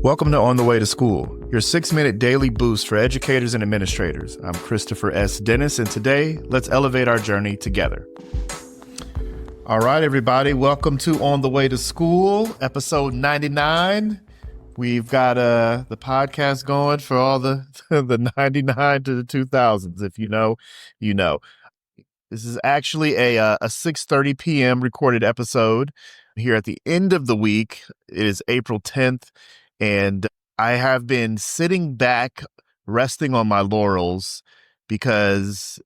Welcome to On the Way to School, your 6-minute daily boost for educators and administrators. I'm Christopher S. Dennis, and today, let's elevate our journey together. All right, everybody, welcome to On the Way to School, episode 99. We've got the podcast going for all the 99 to the 2000s. If you know, you know. This is actually a 6:30 p.m. recorded episode here at the end of the week. It is April 10th. And I have been sitting back, resting on my laurels, because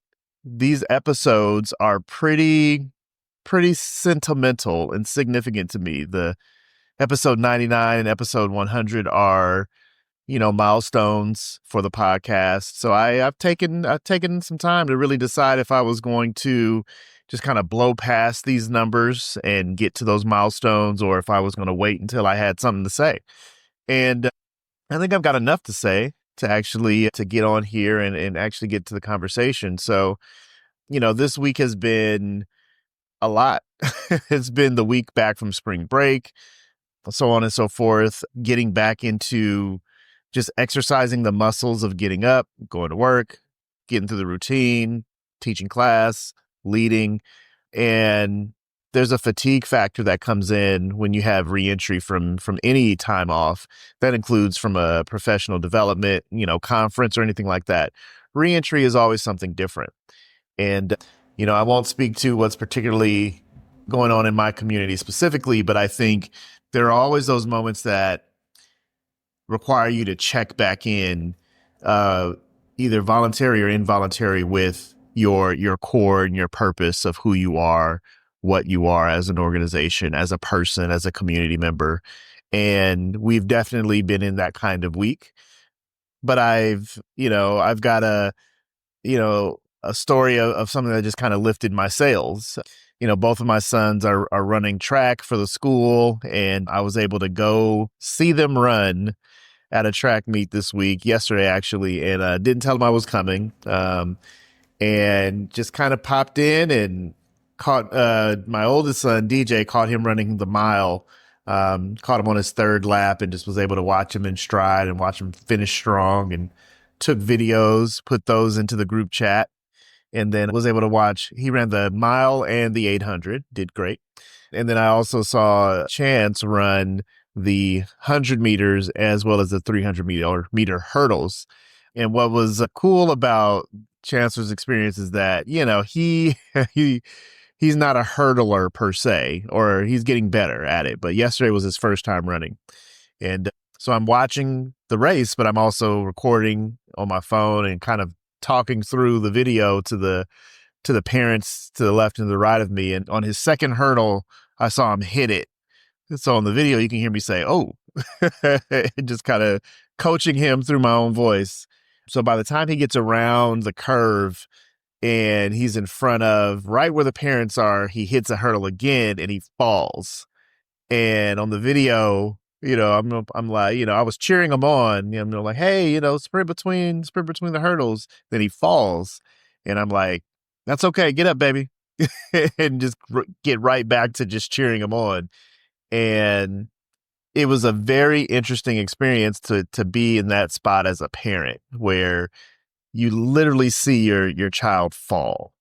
these episodes are pretty sentimental and significant to me. The episode 99 and episode 100 are, milestones for the podcast. So I've taken some time to really decide if I was going to just kind of blow past these numbers and get to those milestones, or if I was going to wait until I had something to say. And I think I've got enough to say to actually to get on here and actually get to the conversation. So, this week has been a lot. It's been the week back from spring break, so on and so forth, getting back into just exercising the muscles of getting up, going to work, getting through the routine, teaching class, leading. And there's a fatigue factor that comes in when you have reentry from any time off. That includes from a professional development, conference or anything like that. Reentry is always something different. And, I won't speak to what's particularly going on in my community specifically, but I think there are always those moments that require you to check back in, either voluntary or involuntary, with your core and your purpose of who you are, what you are as an organization, as a person, as a community member. And we've definitely been in that kind of week. But I've got a story of something that just kind of lifted my sails. Both of my sons are running track for the school, and I was able to go see them run at a track meet yesterday actually, and didn't tell them I was coming, and just kind of popped in and caught my oldest son, DJ, caught him running the mile, caught him on his third lap, and just was able to watch him in stride and watch him finish strong, and took videos, put those into the group chat, and then was able to watch. He ran the mile and the 800, did great. And then I also saw Chance run the 100 meters as well as the 300 meter hurdles. And what was cool about Chance's experience is that, he's not a hurdler per se, or he's getting better at it. But yesterday was his first time running. And so I'm watching the race, but I'm also recording on my phone and kind of talking through the video to the parents to the left and the right of me. And on his second hurdle, I saw him hit it. So on the video, you can hear me say, "Oh," just kind of coaching him through my own voice. So by the time he gets around the curve and he's in front of right where the parents are, he hits a hurdle again and he falls. And on the video, I'm like, I was cheering him on. I'm like, "Hey, sprint between the hurdles." Then he falls, and I'm like, "That's okay. Get up, baby," and just get right back to just cheering him on. And it was a very interesting experience to be in that spot as a parent, where you literally see your child fall,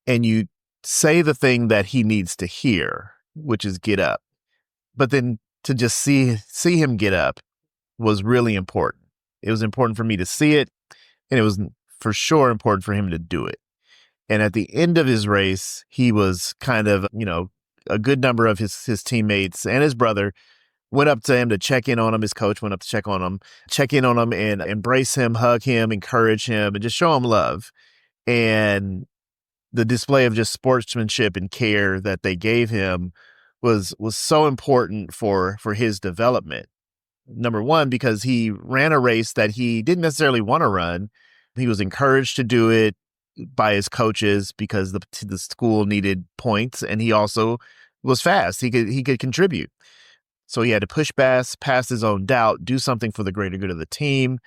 and you say the thing that he needs to hear, which is get up. But then to just see him get up was really important. It was important for me to see it, and it was for sure important for him to do it. And at the end of his race, he was kind of, a good number of his teammates and his brother went up to him to check in on him. His coach went up to check in on him and embrace him, hug him, encourage him, and just show him love. And the display of just sportsmanship and care that they gave him was so important for his development. Number one, because he ran a race that he didn't necessarily want to run. He was encouraged to do it by his coaches because the school needed points, and he also was fast. He could contribute. So he had to push past his own doubt, do something for the greater good of the team.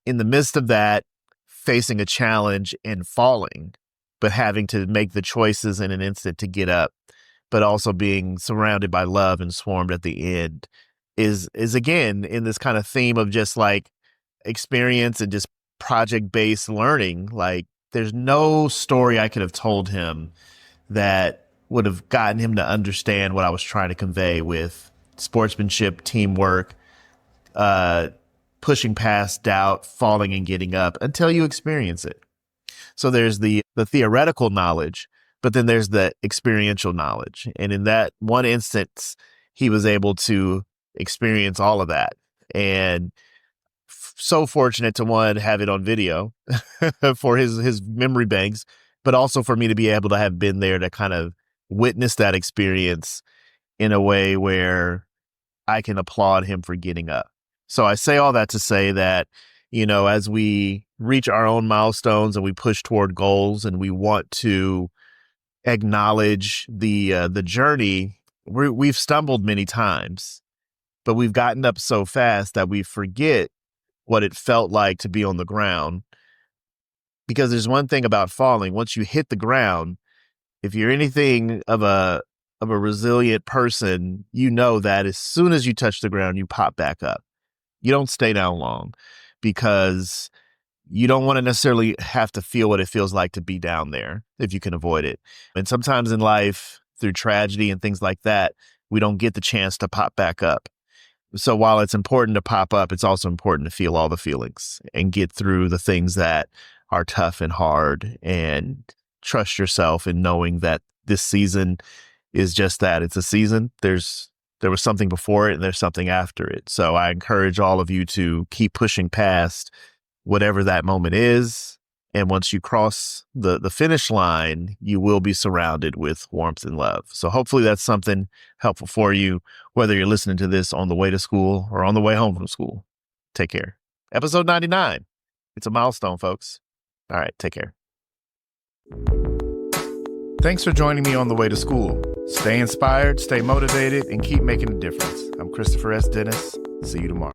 In the midst of that, facing a challenge and falling, but having to make the choices in an instant to get up, but also being surrounded by love and swarmed at the end. is again in this kind of theme of just like experience and just project-based learning. Like there's no story I could have told him that would have gotten him to understand what I was trying to convey with sportsmanship, teamwork, uh, pushing past doubt, falling and getting up until you experience it. So there's the theoretical knowledge, but then there's the experiential knowledge. And in that one instance, he was able to experience all of that. And so fortunate to one, have it on video for his memory banks, but also for me to be able to have been there to kind of witness that experience in a way where I can applaud him for getting up. So I say all that to say that, as we reach our own milestones and we push toward goals and we want to acknowledge the journey, we've stumbled many times, but we've gotten up so fast that we forget what it felt like to be on the ground. Because there's one thing about falling: once you hit the ground, if you're anything of a resilient person, you know that as soon as you touch the ground, you pop back up. You don't stay down long because you don't want to necessarily have to feel what it feels like to be down there if you can avoid it. And sometimes in life, through tragedy and things like that, we don't get the chance to pop back up. So while it's important to pop up, it's also important to feel all the feelings and get through the things that are tough and hard, and trust yourself in knowing that this season is just that. It's a season. There was something before it and there's something after it. So I encourage all of you to keep pushing past whatever that moment is. And once you cross the finish line, you will be surrounded with warmth and love. So hopefully that's something helpful for you, whether you're listening to this on the way to school or on the way home from school. Take care. Episode 99. It's a milestone, folks. All right, take care. Thanks for joining me on the way to school. Stay inspired, stay motivated, and keep making a difference. I'm Christopher S. Dennis. See you tomorrow.